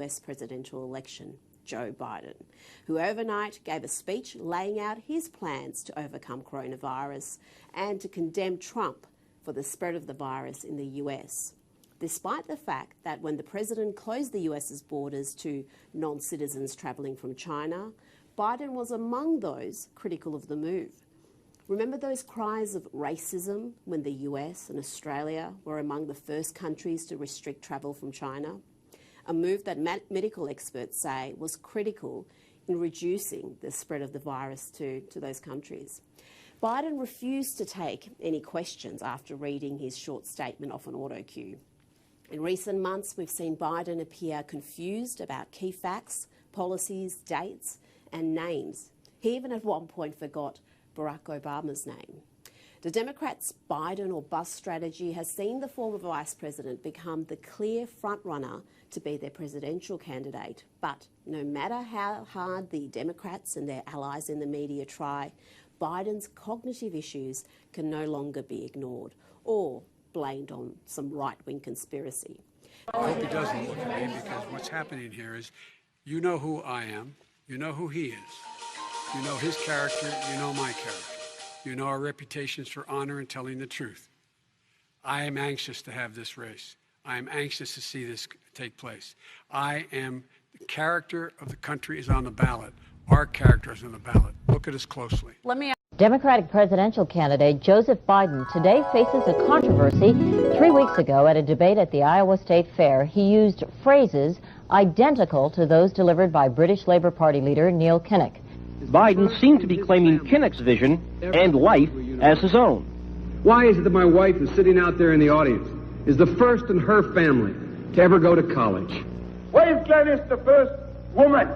US presidential election, Joe Biden, who overnight gave a speech laying out his plans to overcome coronavirus and to condemn Trump for the spread of the virus in the US, despite the fact that when the president closed the US's borders to non-citizens travelling from China, Biden was among those critical of the move. Remember those cries of racism when the US and Australia were among the first countries to restrict travel from China? A move that medical experts say was critical in reducing the spread of the virus to those countries. Biden refused to take any questions after reading his short statement off an auto cue. In recent months, we've seen Biden appear confused about key facts, policies, dates and names. He even at one point forgot Barack Obama's name. The Democrats' Biden or bust strategy has seen the former vice president become the clear frontrunner to be their presidential candidate. But no matter how hard the Democrats and their allies in the media try, Biden's cognitive issues can no longer be ignored or blamed on some right-wing conspiracy. I hope he doesn't look at me, because what's happening here is, you know who I am, you know who he is, you know his character, you know my character. You know our reputations for honor and telling the truth. I am anxious to have this race. I am anxious to see this take place. The character of the country is on the ballot. Our character is on the ballot. Look at us closely. Democratic presidential candidate Joseph Biden today faces a controversy. 3 weeks ago at a debate at the Iowa State Fair, he used phrases identical to those delivered by British Labour Party leader Neil Kinnock. Biden seemed to be claiming Kinnock's vision and life as his own. Why is it that my wife, who's sitting out there in the audience, is the first in her family to ever go to college? Why is Gladys the first woman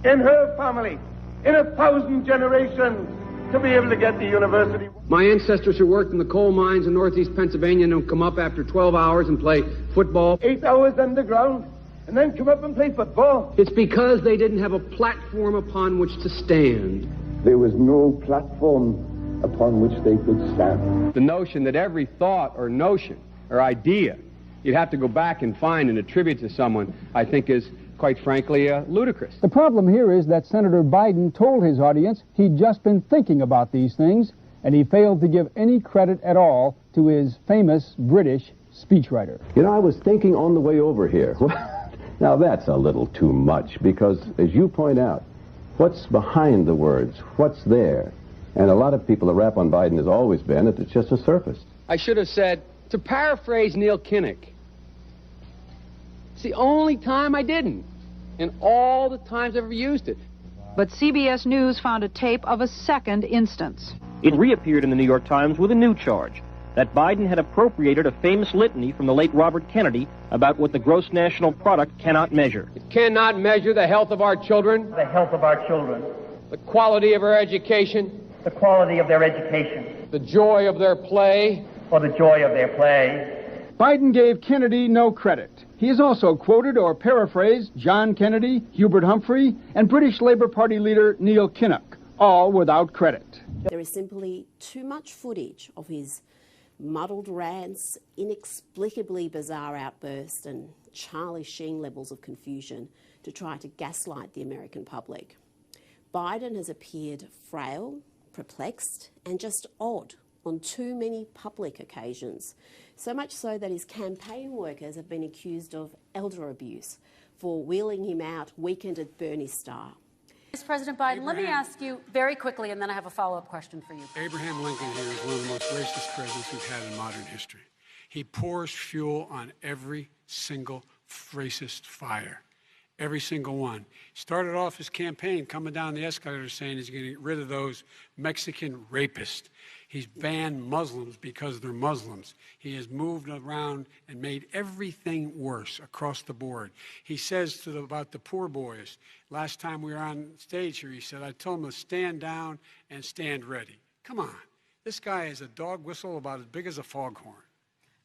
in her family, in 1,000 generations, to be able to get to university? My ancestors who worked in the coal mines in northeast Pennsylvania don't come up after 12 hours and play football. 8 hours underground, and then come up and play football. It's because they didn't have a platform upon which to stand. There was no platform upon which they could stand. The notion that every thought or notion or idea you'd have to go back and find and attribute to someone, I think is, quite frankly, ludicrous. The problem here is that Senator Biden told his audience he'd just been thinking about these things, and he failed to give any credit at all to his famous British speechwriter. You know, I was thinking on the way over here. Now that's a little too much, because, as you point out, what's behind the words? What's there? And a lot of people, the rap on Biden has always been that it's just a surface. I should have said, to paraphrase Neil Kinnock, it's the only time I didn't, and all the times I've ever used it. But CBS News found a tape of a second instance. It reappeared in the New York Times with a new charge, that Biden had appropriated a famous litany from the late Robert Kennedy about what the gross national product cannot measure. It cannot measure the health of our children, The health of our children, the quality of our education, the quality of their education, the joy of their play, or the joy of their play. Biden gave Kennedy no credit. He has also quoted or paraphrased John Kennedy, Hubert Humphrey, and British Labour Party leader Neil Kinnock, all without credit. There is simply too much footage of his muddled rants, inexplicably bizarre outbursts and Charlie Sheen levels of confusion to try to gaslight the American public. Biden has appeared frail, perplexed and just odd on too many public occasions, so much so that his campaign workers have been accused of elder abuse for wheeling him out weekend at Bernie style. Mr. President Biden, let me ask you very quickly, and then I have a follow-up question for you. Abraham Lincoln here is one of the most racist presidents we've had in modern history. He pours fuel on every single racist fire. Every single one. He started off his campaign coming down the escalator saying he's going to get rid of those Mexican rapists. He's banned Muslims because they're Muslims. He has moved around and made everything worse across the board. He says about the poor boys, last time we were on stage here, he said, I told them to stand down and stand ready. Come on. This guy is a dog whistle about as big as a foghorn.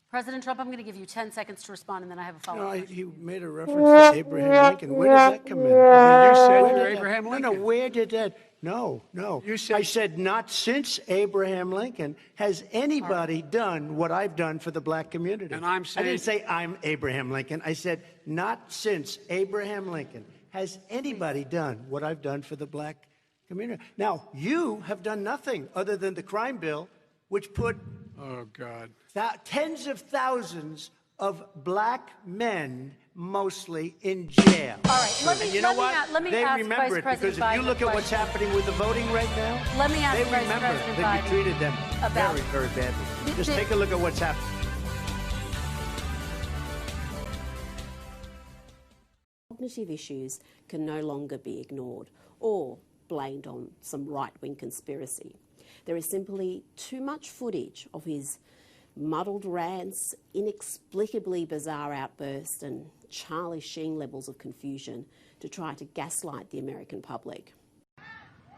President Trump, I'm going to give you 10 seconds to respond, and then I have a follow-up. He made a reference to Abraham Lincoln. Where does that come in? You said you're Abraham Lincoln. No, where did that? No. You said, I said not since Abraham Lincoln has anybody done what I've done for the black community. And I'm saying, I didn't say I'm Abraham Lincoln. I said not since Abraham Lincoln has anybody done what I've done for the black community. Now, you have done nothing other than the crime bill, which put oh, God, tens of thousands of black men mostly in jail. All right, let me and you know what? let me they ask remember Vice it because if you President look Biden at what's happening with the voting right now, let me ask they Vice remember President that Biden you treated them about very, very badly. Just take a look at what's happening. Cognitive issues can no longer be ignored or blamed on some right-wing conspiracy. There is simply too much footage of his muddled rants, inexplicably bizarre outbursts and Charlie Sheen levels of confusion to try to gaslight the American public.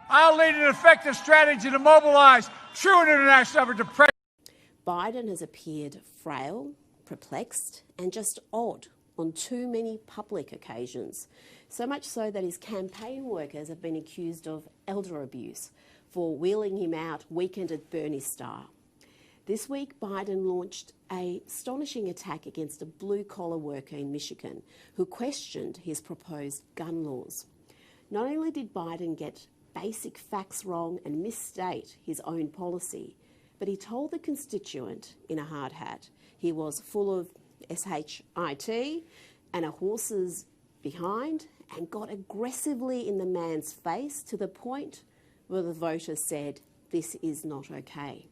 I'll lead an effective strategy to mobilize true international effort to press. Biden has appeared frail, perplexed and just odd on too many public occasions, so much so that his campaign workers have been accused of elder abuse for wheeling him out weekend at Bernie style. This week, Biden launched an astonishing attack against a blue-collar worker in Michigan who questioned his proposed gun laws. Not only did Biden get basic facts wrong and misstate his own policy, but he told the constituent in a hard hat he was full of SHIT and a horse's behind and got aggressively in the man's face to the point where the voter said, "This is not okay."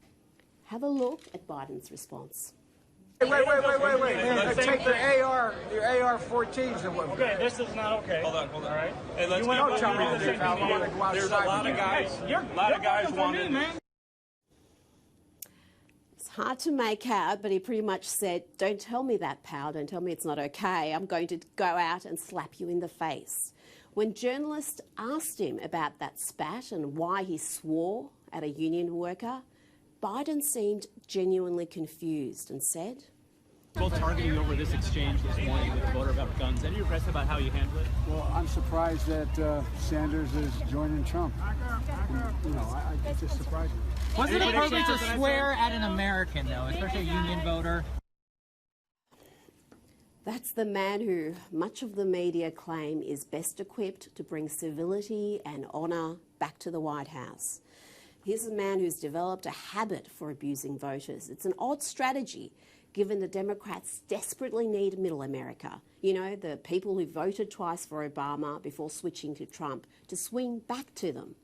Have a look at Biden's response. Wait. Take your AR-14s and what? Okay, this is not okay. Hold on. All right. Hey, let's you don't tell me to do, pal. I want to go outside. There's a lot of guys. A lot of guys wanted. It's hard to make out, but he pretty much said, "Don't tell me that, pal. Don't tell me it's not okay. I'm going to go out and slap you in the face." When journalists asked him about that spat and why he swore at a union worker, Biden seemed genuinely confused and said, Both targeting over this exchange this morning with the voter about guns. Any regrets about how you handled it? Well, I'm surprised that Sanders is joining Trump. It just surprised me. Wasn't it appropriate to swear at an American, though, especially a union voter? That's the man who much of the media claim is best equipped to bring civility and honour back to the White House. Here's a man who's developed a habit for abusing voters. It's an odd strategy, given the Democrats desperately need middle America. You know, the people who voted twice for Obama before switching to Trump, to swing back to them.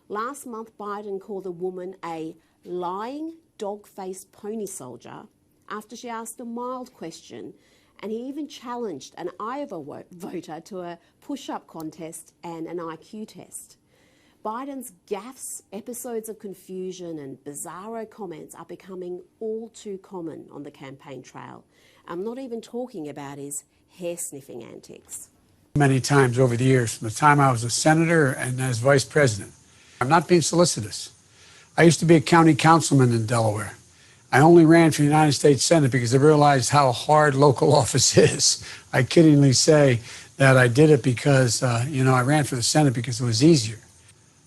Last month, Biden called a woman a lying, dog-faced pony soldier after she asked a mild question, and he even challenged an Iowa voter to a push-up contest and an IQ test. Biden's gaffes, episodes of confusion and bizarro comments are becoming all too common on the campaign trail. I'm not even talking about his hair-sniffing antics. Many times over the years, from the time I was a senator and as vice president. I'm not being solicitous. I used to be a county councilman in Delaware. I only ran for the United States Senate because I realized how hard local office is. I kiddingly say that I did it because, I ran for the Senate because it was easier.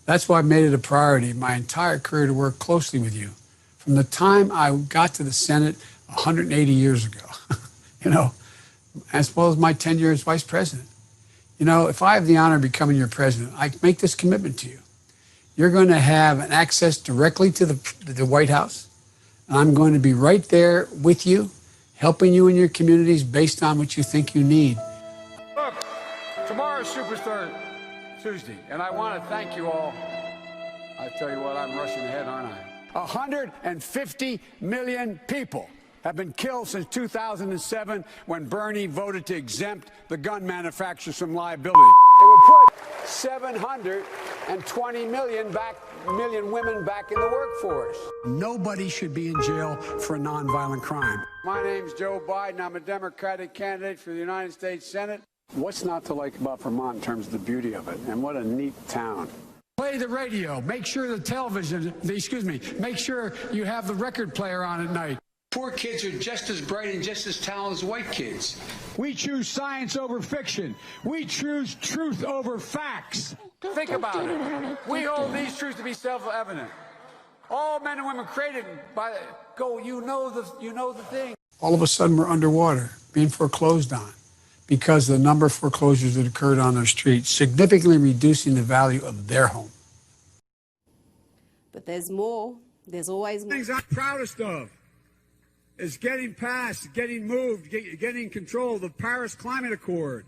That's why I made it a priority my entire career to work closely with you. From the time I got to the Senate 180 years ago, as well as my tenure as vice president. If I have the honor of becoming your president, I make this commitment to you. You're going to have an access directly to the White House. And I'm going to be right there with you, helping you in your communities based on what you think you need. Look, tomorrow's Superstar Tuesday, and I want to thank you all. I tell you what, I'm rushing ahead, aren't I? 150 million people have been killed since 2007 when Bernie voted to exempt the gun manufacturers from liability. It would put 720 million women back in the workforce. Nobody should be in jail for a nonviolent crime. My name's Joe Biden. I'm a Democratic candidate for the United States Senate. What's not to like about Vermont in terms of the beauty of it? And what a neat town. Play the radio. Make sure the television, make sure you have the record player on at night. poor kids are just as bright and just as talented as white kids. We choose science over fiction. We choose truth over facts. Think about it. We hold these truths to be self-evident. All men and women created by you know the thing. All of a sudden, we're underwater, being foreclosed on, because the number of foreclosures that occurred on their streets, significantly reducing the value of their home. But there's more. There's always more. Things I'm proudest of is getting passed, getting moved, getting control of the Paris Climate Accord.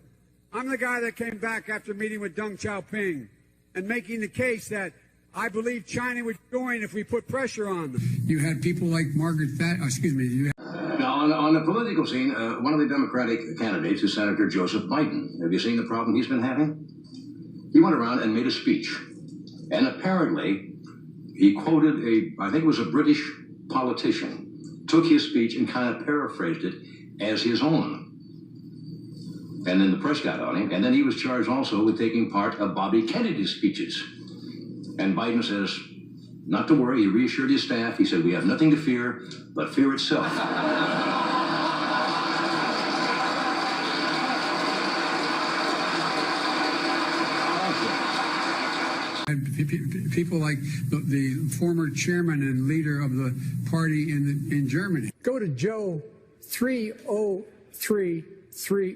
I'm the guy that came back after meeting with Deng Xiaoping and making the case that I believe China would join if we put pressure on them. You had people like Margaret Thatcher, Now, on the political scene, one of the Democratic candidates is Senator Joseph Biden. Have you seen the problem he's been having? He went around and made a speech. And apparently, he quoted I think it was a British politician, took his speech and kind of paraphrased it as his own. And then the press got on him. And then he was charged also with taking part of Bobby Kennedy's speeches. And Biden says, not to worry, he reassured his staff. He said, we have nothing to fear but fear itself. People like the former chairman and leader of the party in Germany. Go to Joe 30333.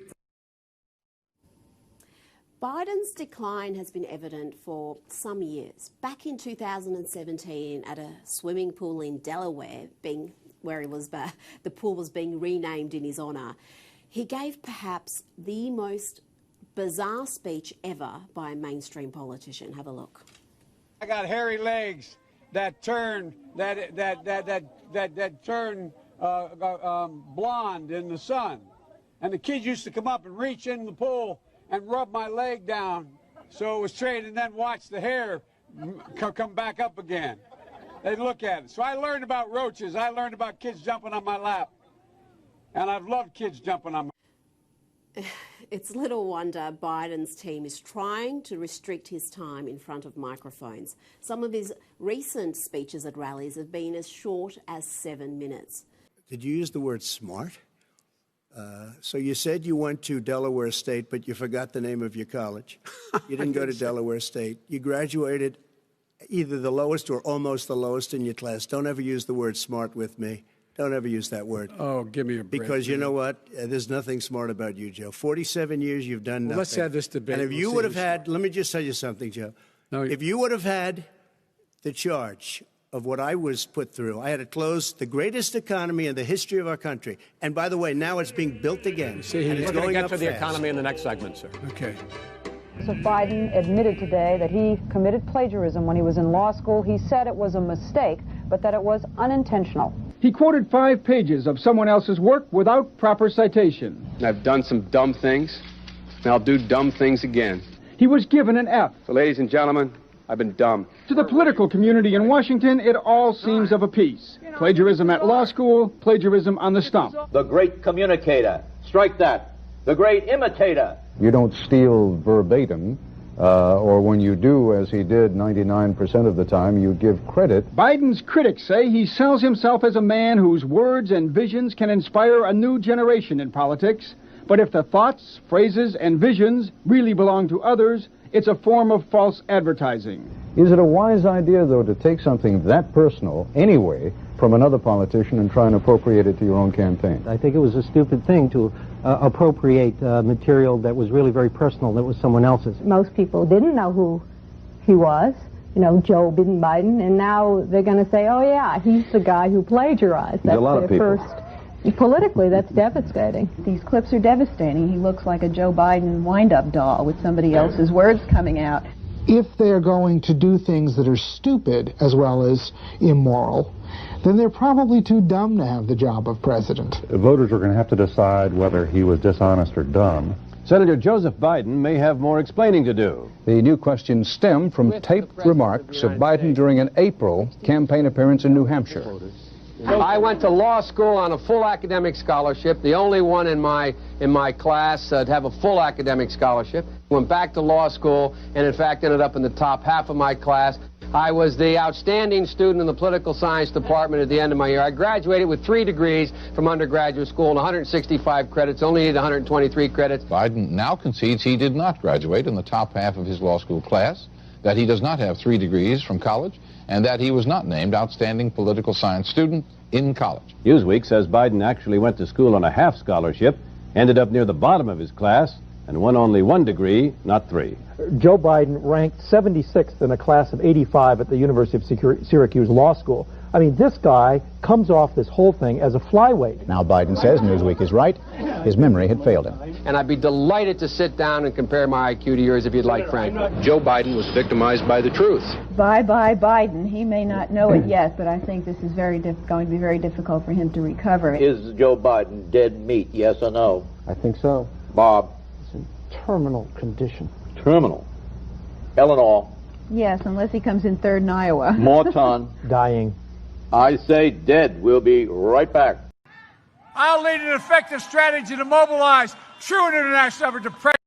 Biden's decline has been evident for some years. Back in 2017, at a swimming pool in Delaware, the pool was being renamed in his honour, he gave perhaps the most bizarre speech ever by a mainstream politician. Have a look. I got hairy legs that turn blonde in the sun, and the kids used to come up and reach in the pool and rub my leg down so it was straight, and then watch the hair come back up again. They'd look at it. So I learned about roaches. I learned about kids jumping on my lap. And I've loved kids jumping on my lap. It's little wonder Biden's team is trying to restrict his time in front of microphones. Some of his recent speeches at rallies have been as short as 7 minutes. Did you use the word smart? So you said you went to Delaware State, but you forgot the name of your college. You didn't go to Delaware State. You graduated either the lowest or almost the lowest in your class. Don't ever use the word smart with me. Don't ever use that word. Oh, give me a break. Because you know what? There's nothing smart about you, Joe. 47 years, you've done nothing. Let's have this debate. And if you would have had, let me just tell you something, Joe. No, if you would have had the charge of what I was put through, I had to close the greatest economy in the history of our country. And by the way, now it's being built again. See, and it's we're going to get to the fast. economy in the next segment, sir. Okay. Joseph Biden admitted today that he committed plagiarism when he was in law school. He said it was a mistake, but that it was unintentional. He quoted 5 pages of someone else's work without proper citation. I've done some dumb things, and I'll do dumb things again. He was given an F. So, ladies and gentlemen, I've been dumb. To the political community in Washington, it all seems of a piece. Plagiarism at law school, plagiarism on the stump. The great communicator. Strike that. The great imitator. You don't steal verbatim, or when you do, as he did 99% of the time, you give credit. Biden's critics say he sells himself as a man whose words and visions can inspire a new generation in politics. But if the thoughts, phrases, and visions really belong to others, it's a form of false advertising. Is it a wise idea, though, to take something that personal, anyway, from another politician and try and appropriate it to your own campaign? I think it was a stupid thing to appropriate material that was really very personal, that was someone else's. Most people didn't know who he was, you know, Joe Biden, and now they're going to say, oh, yeah, he's the guy who plagiarized. That's a lot of people. Politically, that's devastating. These clips are devastating. He looks like a Joe Biden wind-up doll with somebody else's words coming out. If they're going to do things that are stupid as well as immoral, then they're probably too dumb to have the job of president. Voters are going to have to decide whether he was dishonest or dumb. Senator Joseph Biden may have more explaining to do. The new questions stem from taped remarks of Biden during an April campaign appearance in New Hampshire. I went to law school on a full academic scholarship, the only one in my class to have a full academic scholarship. Went back to law school and in fact ended up in the top half of my class. I was the outstanding student in the political science department at the end of my year. I graduated with 3 degrees from undergraduate school and 165 credits, only needed 123 credits. Biden now concedes he did not graduate in the top half of his law school class, that he does not have 3 degrees from college, and that he was not named outstanding political science student in college. Newsweek says Biden actually went to school on a half scholarship, ended up near the bottom of his class, and won only 1 degree, not 3. Joe Biden ranked 76th in a class of 85 at the University of Syracuse Law School. I mean, this guy comes off this whole thing as a flyweight. Now Biden says Newsweek is right. His memory had failed him. And I'd be delighted to sit down and compare my IQ to yours if you'd like, Frank. Joe Biden was victimized by the truth. Bye-bye Biden. He may not know it yet, but I think this is going to be very difficult for him to recover. Is Joe Biden dead meat, yes or no? I think so. Bob? It's in terminal condition. Terminal. Eleanor? Yes, unless he comes in third in Iowa. Morton? Dying. I say dead. We'll be right back. I'll lead an effective strategy to mobilize true international effort to pressure